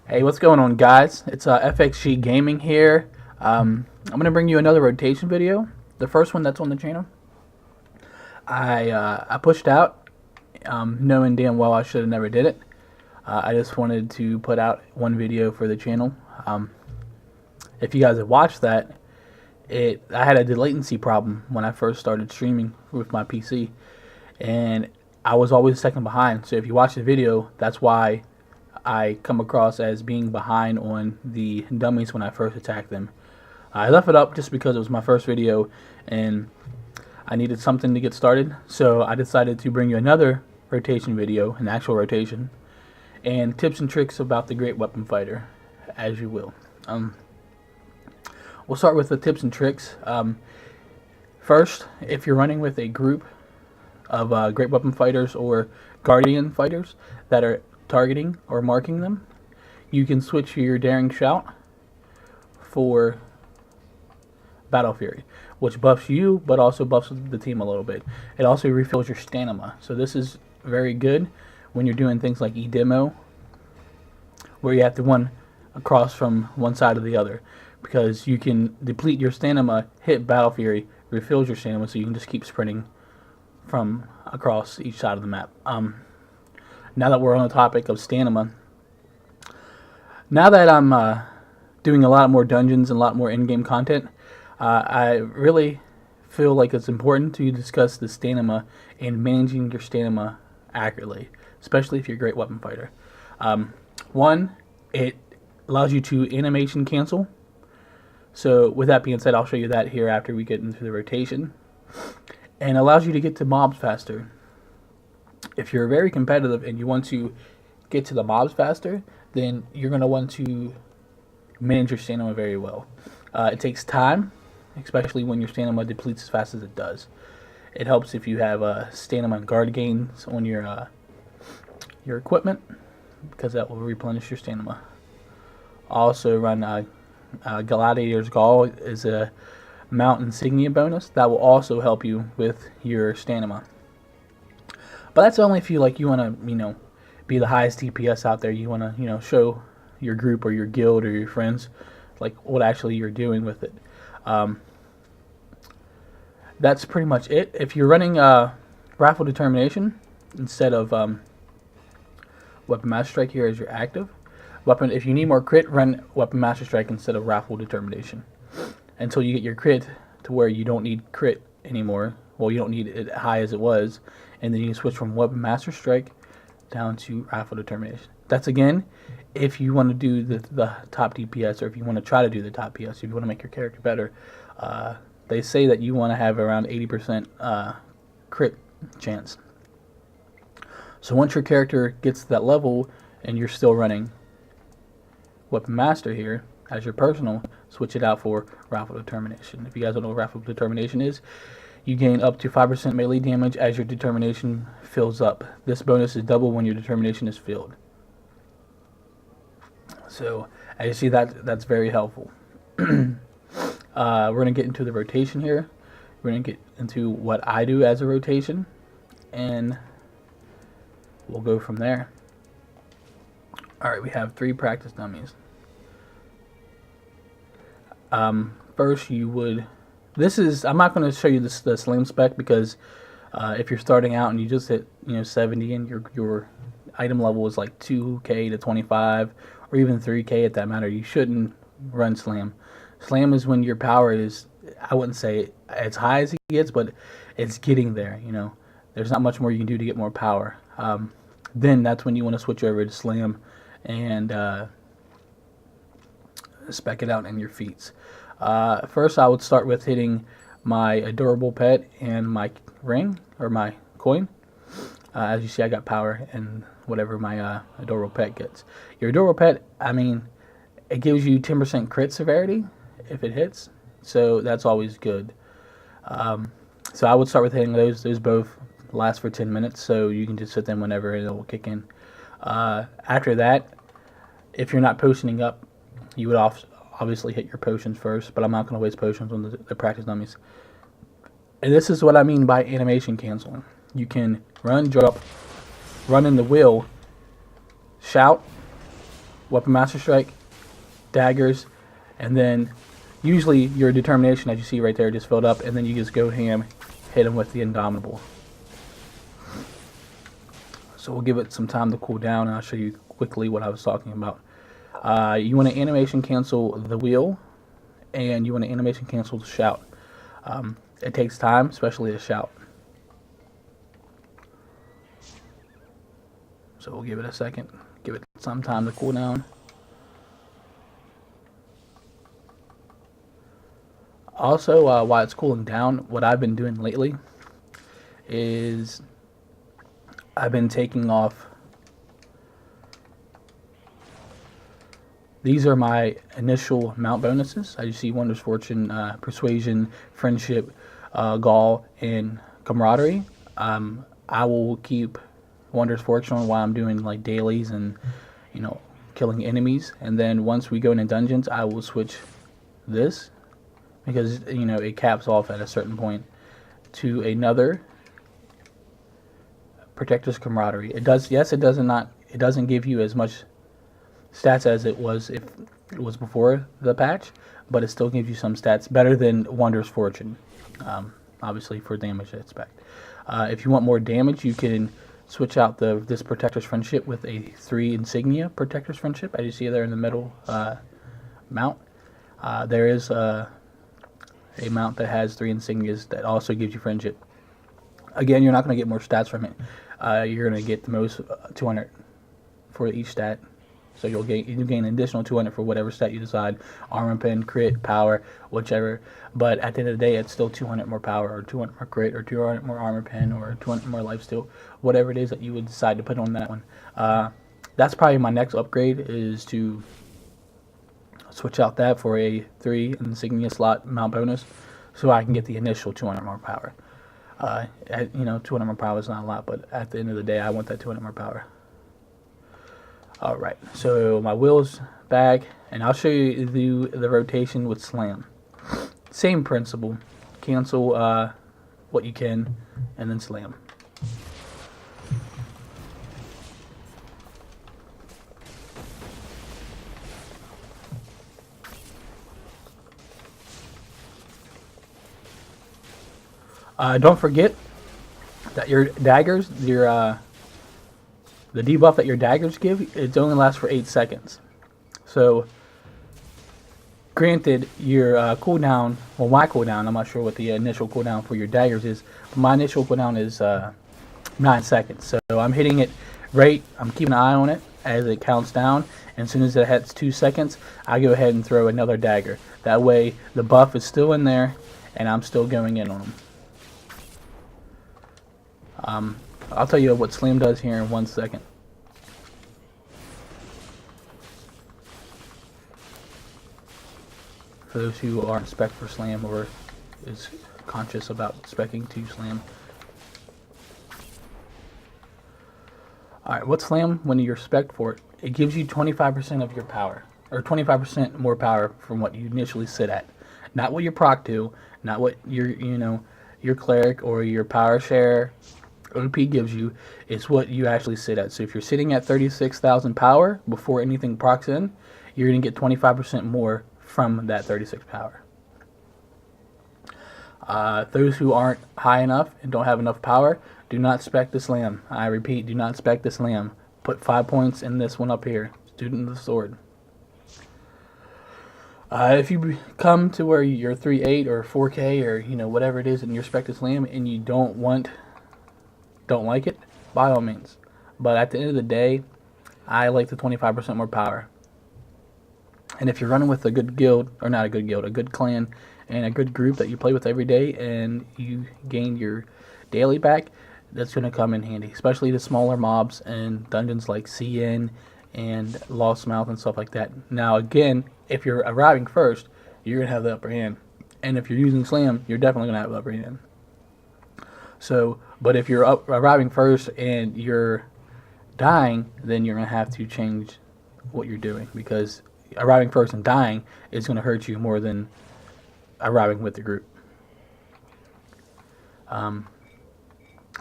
Hey, what's going on, guys? It's FXG Gaming here. I'm gonna bring you another rotation video. The first one that's on the channel. I pushed out, knowing damn well I should have never did it. I just wanted to put out one video for the channel. If you guys have watched that, I had a latency problem when I first started streaming with my PC, and I was always second behind. So if you watch the video, that's why I come across as being behind on the dummies when I first attacked them. I left it up just because it was my first video and I needed something to get started, so I decided to bring you another rotation video, an actual rotation, and tips and tricks about the Great Weapon Fighter, as you will. We'll start with the tips and tricks. First, if you're running with a group of Great Weapon Fighters or Guardian Fighters that are targeting or marking them, you can switch your Daring Shout for Battle Fury, which buffs you but also buffs the team a little bit. It also refills your stamina, so this is very good when you're doing things like E-Demo, where you have to run across from one side to the other, because you can deplete your stamina, hit Battle Fury, refills your stamina, so you can just keep sprinting from across each side of the map. Now that we're on the topic of stamina, now that I'm doing a lot more dungeons and a lot more in-game content, I really feel like it's important to discuss the stamina and managing your stamina accurately, especially if you're a Great Weapon Fighter. One, it allows you to animation cancel. So with that being said, I'll show you that here after we get into the rotation. And allows you to get to mobs faster. If you're very competitive and you want to get to the mobs faster, then you're going to want to manage your stamina very well. It takes time, especially when your stamina depletes as fast as it does. It helps if you have stamina and guard gains on your equipment, because that will replenish your stamina. Also run Gladiator's Gall is a mount insignia bonus that will also help you with your stamina. But that's only if you want to, be the highest DPS out there. You want to, show your group or your guild or your friends like what actually you're doing with it. That's pretty much it. If you're running Wrathful Determination instead of Weapon Master Strike here as your active weapon, if you need more crit, run Weapon Master Strike instead of Wrathful Determination until you get your crit to where you don't need crit anymore. Well, you don't need it high as it was, and then you can switch from Weapon Master Strike down to Wrathful Determination. That's again if you want to do the top DPS, or if you want to try to do the top PS, if you want to make your character better. They say that you want to have around 80% crit chance. So once your character gets to that level and you're still running Weapon Master here as your personal, switch it out for Wrathful Determination. If you guys don't know what Wrathful Determination is, you gain up to 5% melee damage as your determination fills up. This bonus is double when your determination is filled. So as you see, that's very helpful. We're going to get into the rotation here. We're going to get into what I do as a rotation, and we'll go from there. Alright, we have 3 practice dummies. First you would... I'm not going to show you the slam spec, because if you're starting out and you just hit 70 and your item level is like 2k to 25 or even 3k at that matter, you shouldn't run slam. Slam is when your power is, I wouldn't say as high as it gets, but it's getting there. There's not much more you can do to get more power. Then that's when you want to switch over to slam and spec it out in your feats. First, I would start with hitting my adorable pet and my ring, or my coin. As you see, I got power and whatever my adorable pet gets. Your adorable pet, it gives you 10% crit severity if it hits, so that's always good. So I would start with hitting those. Those both last for 10 minutes, so you can just hit them whenever and it will kick in. After that, if you're not potioning up, you would obviously hit your potions first, but I'm not going to waste potions on the practice dummies. And this is what I mean by animation canceling. You can run, jump, run in the wheel, shout, Weapon Master Strike, daggers, and then usually your determination, as you see right there, just filled up, and then you just go ham, hit him with the Indomitable. So we'll give it some time to cool down, and I'll show you quickly what I was talking about. You want to animation cancel the wheel, and you want to animation cancel the shout. It takes time, especially the shout. So we'll give it a second, give it some time to cool down. Also, while it's cooling down, what I've been doing lately is I've been taking off. These are my initial mount bonuses. As you see, Wondrous Fortune, Persuasion, Friendship, Gall, and Camaraderie. I will keep Wondrous Fortune on while I'm doing like dailies and, you know, killing enemies. And then once we go into dungeons, I will switch this, because, you know, it caps off at a certain point, to another Protector's Camaraderie. It does, yes, it doesn't give you as much stats as it was if it was before the patch, but it still gives you some stats, better than Wondrous Fortune, obviously for damage I expect. If you want more damage, you can switch out this Protector's Friendship with a 3 insignia Protector's Friendship, as you see there in the middle mount. There is a mount that has 3 insignias that also gives you friendship. Again, you're not going to get more stats from it. You're going to get the most 200 for each stat. So you gain an additional 200 for whatever stat you decide. Armor pen, crit, power, whichever. But at the end of the day, it's still 200 more power, or 200 more crit, or 200 more armor pen, or 200 more lifesteal. Whatever it is that you would decide to put on that one. That's probably my next upgrade, is to switch out that for a 3 insignia slot mount bonus, so I can get the initial 200 more power. You know, 200 more power is not a lot, but at the end of the day, I want that 200 more power. Alright, so my wheel's back, and I'll show you the rotation with Slam. Same principle. Cancel what you can, and then Slam. Don't forget that your daggers, the debuff that your daggers give, it only lasts for 8 seconds. So, granted, your cooldown, well, my cooldown, I'm not sure what the initial cooldown for your daggers is, but my initial cooldown is 9 seconds. So I'm hitting it right, I'm keeping an eye on it as it counts down, and as soon as it hits 2 seconds, I go ahead and throw another dagger. That way, the buff is still in there, and I'm still going in on them. I'll tell you what Slam does here in 1 second. For those who aren't spec for Slam or is conscious about specking to Slam. Alright, what's Slam when you're spec for it? It gives you 25% of your power, or 25% more power from what you initially sit at. Not what you're proc to, not what your cleric or your power share OP gives you, is what you actually sit at. So if you're sitting at 36,000 power before anything procs in, you're going to get 25% more from that 36 power. Those who aren't high enough and don't have enough power, do not spec the Slam. I repeat, do not spec the Slam. Put 5 points in this one up here, Student of the Sword. If you come to where you're 3.8 or 4K or whatever it is and you're spec the Slam and you don't like it, by all means. But at the end of the day, I like the 25% more power. And if you're running with a good guild, or not a good guild, a good clan, and a good group that you play with every day, and you gain your daily back, that's going to come in handy. Especially the smaller mobs and dungeons like CN and Lost Mouth and stuff like that. Now again, if you're arriving first, you're going to have the upper hand. And if you're using Slam, you're definitely going to have the upper hand. So, but if you're arriving first and you're dying, then you're going to have to change what you're doing, because arriving first and dying is going to hurt you more than arriving with the group. I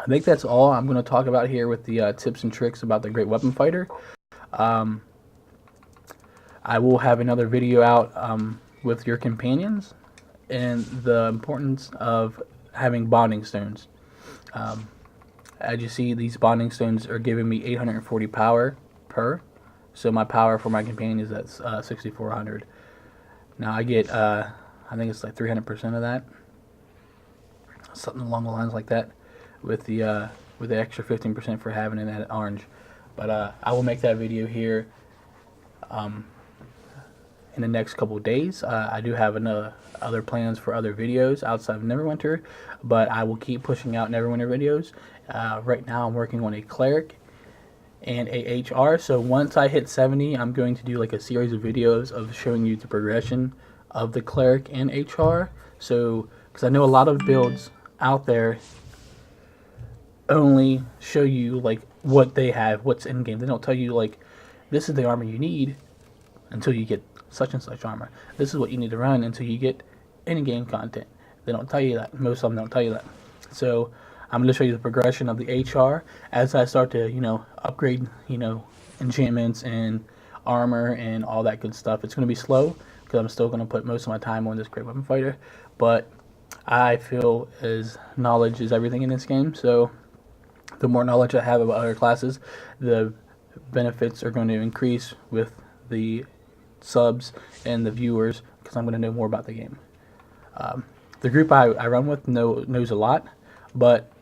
think that's all I'm going to talk about here with the tips and tricks about the Great Weapon Fighter. I will have another video out with your companions and the importance of having bonding stones. As you see, these bonding stones are giving me 840 power per. So my power for my companion is at 6,400. Now I get, I think it's like 300% of that, something along the lines like that, with the extra 15% for having it at orange. But I will make that video here in the next couple of days. I do have other plans for other videos outside of Neverwinter, but I will keep pushing out Neverwinter videos. Right now I'm working on a cleric and a HR, so once I hit 70, I'm going to do like a series of videos of showing you the progression of the cleric and HR. So, because I know a lot of builds out there only show you like what they have, what's in game. They don't tell you like, this is the armor you need until you get such and such armor. This is what you need to run until you get in-game content. They don't tell you that. Most of them don't tell you that. So I'm going to show you the progression of the HR as I start to, upgrade, enchantments and armor and all that good stuff. It's going to be slow because I'm still going to put most of my time on this Great Weapon Fighter, but I feel as knowledge is everything in this game. So the more knowledge I have about other classes, the benefits are going to increase with the subs and the viewers, because I'm going to know more about the game. The group I run with knows a lot, but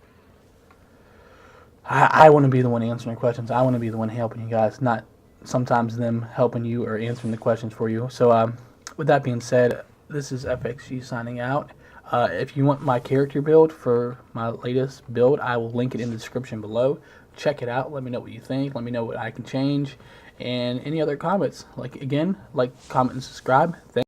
I want to be the one answering questions. I want to be the one helping you guys, not sometimes them helping you or answering the questions for you. So with that being said, this is FXG signing out. If you want my character build for my latest build, I will link it in the description below. Check it out. Let me know what you think. Let me know what I can change. And any other comments. Like, comment, and subscribe. Thanks.